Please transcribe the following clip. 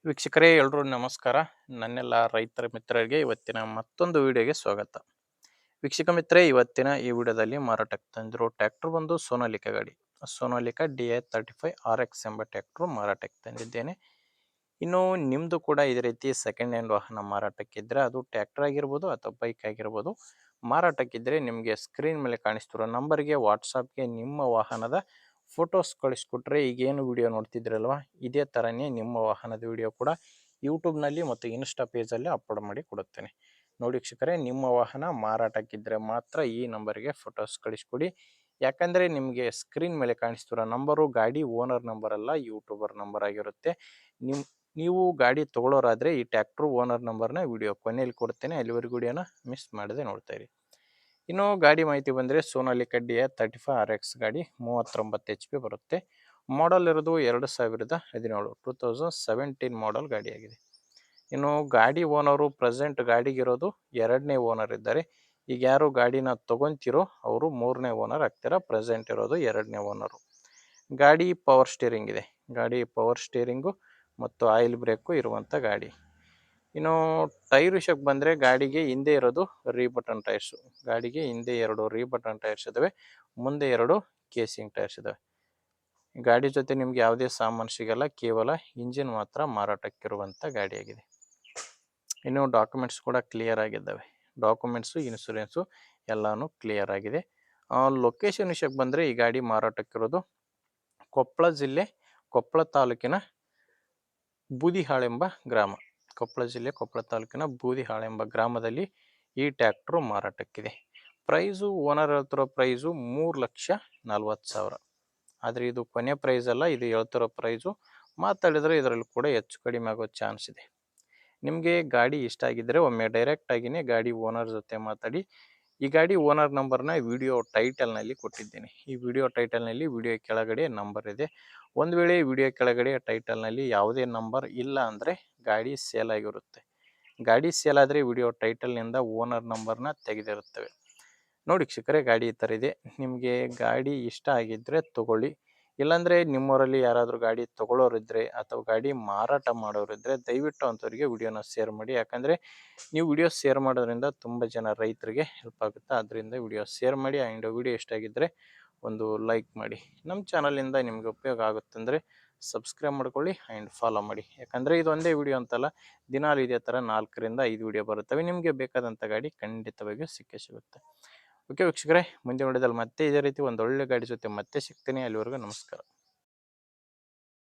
ವೀಕ್ಷಕರೇ ಎಲ್ರೂ ನಮಸ್ಕಾರ. ನನ್ನೆಲ್ಲ ರೈತರ ಮಿತ್ರರಿಗೆ ಇವತ್ತಿನ ಮತ್ತೊಂದು ವಿಡಿಯೋಗೆ ಸ್ವಾಗತ. ವೀಕ್ಷಕ ಮಿತ್ರರೇ, ಇವತ್ತಿನ ಈ ವಿಡಿಯೋದಲ್ಲಿ ಮಾರಾಟಕ್ಕೆ ತಂದಿರೋ ಟ್ರ್ಯಾಕ್ಟರ್ ಬಂದು ಸೋನಾಲಿಕಾ ಗಾಡಿ. ಸೋನಾಲಿಕಾ DA35RX ಎಂಬ ಟ್ರ್ಯಾಕ್ಟರ್ ಮಾರಾಟಕ್ಕೆ ತಂದಿದ್ದೇನೆ. ಇನ್ನು ನಿಮ್ಮದು ಕೂಡ ಇದೇ ರೀತಿ ಸೆಕೆಂಡ್ ಹ್ಯಾಂಡ್ ವಾಹನ ಮಾರಾಟಕ್ಕಿದ್ರೆ, ಅದು ಟ್ರ್ಯಾಕ್ಟರ್ ಆಗಿರ್ಬೋದು ಅಥವಾ ಬೈಕ್ ಆಗಿರ್ಬೋದು, ಮಾರಾಟಕ್ಕಿದ್ರೆ ನಿಮಗೆ ಸ್ಕ್ರೀನ್ ಮೇಲೆ ಕಾಣಿಸ್ತಿರೋ ನಂಬರ್ಗೆ ವಾಟ್ಸಪ್ಗೆ ನಿಮ್ಮ ವಾಹನದ ಫೋಟೋಸ್ ಕಳಿಸ್ಕೊಟ್ರೆ, ಈಗೇನು ವಿಡಿಯೋ ನೋಡ್ತಿದ್ರಲ್ವ, ಇದೇ ಥರನೇ ನಿಮ್ಮ ವಾಹನದ ವಿಡಿಯೋ ಕೂಡ ಯೂಟ್ಯೂಬ್ನಲ್ಲಿ ಮತ್ತು ಇನ್ಸ್ಟಾ ಪೇಜಲ್ಲಿ ಅಪ್ಲೋಡ್ ಮಾಡಿ ಕೊಡುತ್ತೇನೆ. ನೋಡಿ ವೀಕ್ಷಕರೇ, ನಿಮ್ಮ ವಾಹನ ಮಾರಾಟಕ್ಕಿದ್ರೆ ಮಾತ್ರ ಈ ನಂಬರ್ಗೆ ಫೋಟೋಸ್ ಕಳಿಸ್ಕೊಡಿ. ಯಾಕಂದರೆ ನಿಮಗೆ ಸ್ಕ್ರೀನ್ ಮೇಲೆ ಕಾಣಿಸ್ತಿರೋ ನಂಬರು ಗಾಡಿ ಓನರ್ ನಂಬರ್ ಅಲ್ಲ, ಯೂಟ್ಯೂಬರ್ ನಂಬರ್ ಆಗಿರುತ್ತೆ. ನೀವು ಗಾಡಿ ತೊಗೊಳೋರಾದರೆ ಈ ಟ್ರ್ಯಾಕ್ಟ್ರು ಓನರ್ ನಂಬರ್ನ ವಿಡಿಯೋ ಕೊನೆಯಲ್ಲಿ ಕೊಡ್ತೇನೆ, ಅಲ್ಲಿವರೆಗೂ ವಿಡಿಯೋನ ಮಿಸ್ ಮಾಡದೆ ನೋಡ್ತಾ ಇರಿ. ಇನ್ನು ಗಾಡಿ ಮಾಹಿತಿ ಬಂದರೆ ಸೋನಾಲಿಕಾ DA35RX ಗಾಡಿ 39 HP ಬರುತ್ತೆ. ಮಾಡಲ್ ಇರೋದು 2017 2017 ಮಾಡಲ್ ಗಾಡಿಯಾಗಿದೆ. ಇನ್ನು ಗಾಡಿ ಓನರು ಪ್ರೆಸೆಂಟ್ ಗಾಡಿಗಿರೋದು 2ನೇ ಓನರ್ ಇದ್ದಾರೆ. ಈಗ ಯಾರು ಗಾಡಿನ ತೊಗೊತಿರೋ ಅವರು 3ನೇ ಓನರ್ ಆಗ್ತೀರಾ. ಪ್ರೆಸೆಂಟ್ ಇರೋದು 2ನೇ ಓನರು. ಗಾಡಿ ಪವರ್ ಸ್ಟೀರಿಂಗ್ ಇದೆ. ಗಾಡಿ ಪವರ್ ಸ್ಟೀರಿಂಗು ಮತ್ತು ಆಯಿಲ್ ಬ್ರೇಕು ಇರುವಂಥ ಗಾಡಿ. ಇನ್ನು ಟೈರ್ ವಿಷಯಕ್ಕೆ ಬಂದರೆ ಗಾಡಿಗೆ ಹಿಂದೆ ಇರೋದು ರೀಬಟನ್ ಟೈರ್ಸು. ಗಾಡಿಗೆ ಹಿಂದೆ 2 ರೀಬಟನ್ ಟೈರ್ಸ್ ಇದ್ದಾವೆ, ಮುಂದೆ 2 ಕೇಸಿಂಗ್ ಟೈರ್ಸ್ ಇದ್ದಾವೆ. ಗಾಡಿ ಜೊತೆ ನಿಮ್ಗೆ ಯಾವುದೇ ಸಾಮಾನು ಸಿಗಲ್ಲ, ಕೇವಲ ಇಂಜಿನ್ ಮಾತ್ರ ಮಾರಾಟಕ್ಕಿರುವಂಥ ಗಾಡಿಯಾಗಿದೆ. ಇನ್ನು ಡಾಕ್ಯುಮೆಂಟ್ಸ್ ಕೂಡ ಕ್ಲಿಯರ್ ಆಗಿದ್ದಾವೆ. ಡಾಕ್ಯುಮೆಂಟ್ಸು, ಇನ್ಸೂರೆನ್ಸು ಎಲ್ಲನೂ ಕ್ಲಿಯರ್ ಆಗಿದೆ. ಲೊಕೇಶನ್ ವಿಷಯಕ್ಕೆ ಬಂದರೆ ಈ ಗಾಡಿ ಮಾರಾಟಕ್ಕಿರೋದು ಕೊಪ್ಪಳ ಜಿಲ್ಲೆ, ಕೊಪ್ಪಳ ತಾಲೂಕಿನ ಬೂದಿಹಾಳೆಂಬ ಗ್ರಾಮ. ಕೊಪ್ಪಳ ಜಿಲ್ಲೆ, ಕೊಪ್ಪಳ ತಾಲೂಕಿನ ಬೂದಿಹಾಳೆಂಬ ಗ್ರಾಮದಲ್ಲಿ ಈ ಟ್ರ್ಯಾಕ್ಟ್ರು ಮಾರಾಟಕ್ಕಿದೆ. ಪ್ರೈಸು ಓನರ್ ಹೇಳ್ತಿರೋ ಪ್ರೈಸು 3,40,000. ಆದರೆ ಇದು ಕೊನೆ ಪ್ರೈಸ್ ಅಲ್ಲ, ಇದು ಹೇಳ್ತಿರೋ ಪ್ರೈಸು. ಮಾತಾಡಿದರೆ ಇದರಲ್ಲಿ ಕೂಡ ಹೆಚ್ಚು ಕಡಿಮೆ ಆಗೋ ಚಾನ್ಸ್ ಇದೆ. ನಿಮಗೆ ಗಾಡಿ ಇಷ್ಟ ಆಗಿದ್ದರೆ ಒಮ್ಮೆ ಡೈರೆಕ್ಟಾಗಿಯೇ ಗಾಡಿ ಓನರ್ ಜೊತೆ ಮಾತಾಡಿ. ಈ ಗಾಡಿ ಓನರ್ ನಂಬರ್ನ ವಿಡಿಯೋ ಟೈಟಲ್ನಲ್ಲಿ ಕೊಟ್ಟಿದ್ದೇನೆ. ಈ ವಿಡಿಯೋ ಟೈಟಲ್ನಲ್ಲಿ ವಿಡಿಯೋ ಕೆಳಗಡೆ ನಂಬರ್ ಇದೆ. ಒಂದು ವೇಳೆ ವಿಡಿಯೋ ಕೆಳಗಡೆ ಟೈಟಲ್ನಲ್ಲಿ ಯಾವುದೇ ನಂಬರ್ ಇಲ್ಲ ಅಂದರೆ ಗಾಡಿ ಸೇಲ್ ಆಗಿರುತ್ತೆ. ಗಾಡಿ ಸೇಲ್ ಆದರೆ ವಿಡಿಯೋ ಟೈಟಲ್ನಿಂದ ಓನರ್ ನಂಬರ್ನ ತೆಗೆದಿರುತ್ತವೆ. ನೋಡಿ ವೀಕ್ಷಕರೇ, ಗಾಡಿ ಈ ಥರ ಇದೆ. ನಿಮಗೆ ಗಾಡಿ ಇಷ್ಟ ಆಗಿದ್ದರೆ ತೊಗೊಳ್ಳಿ. ಇಲ್ಲಾಂದರೆ ನಿಮ್ಮವರಲ್ಲಿ ಯಾರಾದರೂ ಗಾಡಿ ತೊಗೊಳ್ಳೋರಿದ್ದರೆ ಅಥವಾ ಗಾಡಿ ಮಾರಾಟ ಮಾಡೋರಿದ್ದರೆ ದಯವಿಟ್ಟು ಅಂಥವ್ರಿಗೆ ವಿಡಿಯೋನ ಶೇರ್ ಮಾಡಿ. ಯಾಕಂದರೆ ನೀವು ವಿಡಿಯೋ ಶೇರ್ ಮಾಡೋದ್ರಿಂದ ತುಂಬ ಜನ ರೈತರಿಗೆ ಹೆಲ್ಪ್ ಆಗುತ್ತೆ. ಆದ್ದರಿಂದ ವಿಡಿಯೋ ಶೇರ್ ಮಾಡಿ. ಆ್ಯಂಡ್ ವಿಡಿಯೋ ಇಷ್ಟ ಆಗಿದ್ದರೆ ಒಂದು ಲೈಕ್ ಮಾಡಿ. ನಮ್ಮ ಚಾನಲಿಂದ ನಿಮಗೆ ಉಪಯೋಗ ಆಗುತ್ತಂದರೆ ಸಬ್ಸ್ಕ್ರೈಬ್ ಮಾಡ್ಕೊಳ್ಳಿ ಆ್ಯಂಡ್ ಫಾಲೋ ಮಾಡಿ. ಯಾಕಂದರೆ ಇದು ಒಂದೇ ವಿಡಿಯೋ ಅಂತಲ್ಲ, ದಿನಾಲು ಇದೇ ಥರ 4ರಿಂದ 5 ವಿಡಿಯೋ ಬರುತ್ತವೆ. ನಿಮಗೆ ಬೇಕಾದಂಥ ಗಾಡಿ ಖಂಡಿತವಾಗಿಯೂ ಸಿಕ್ಕೇ ಸಿಗುತ್ತೆ. ಓಕೆ ವೀಕ್ಷಕರೇ, ಮುಂದಿನ ವಿಡಿಯೋದಲ್ಲಿ ಮತ್ತೆ ಇದೇ ರೀತಿ ಒಂದು ಒಳ್ಳೆ ಗಾಡಿ ಜೊತೆ ಮತ್ತೆ ಸಿಗ್ತೀನಿ. ಅಲ್ಲಿವರೆಗೂ ನಮಸ್ಕಾರ.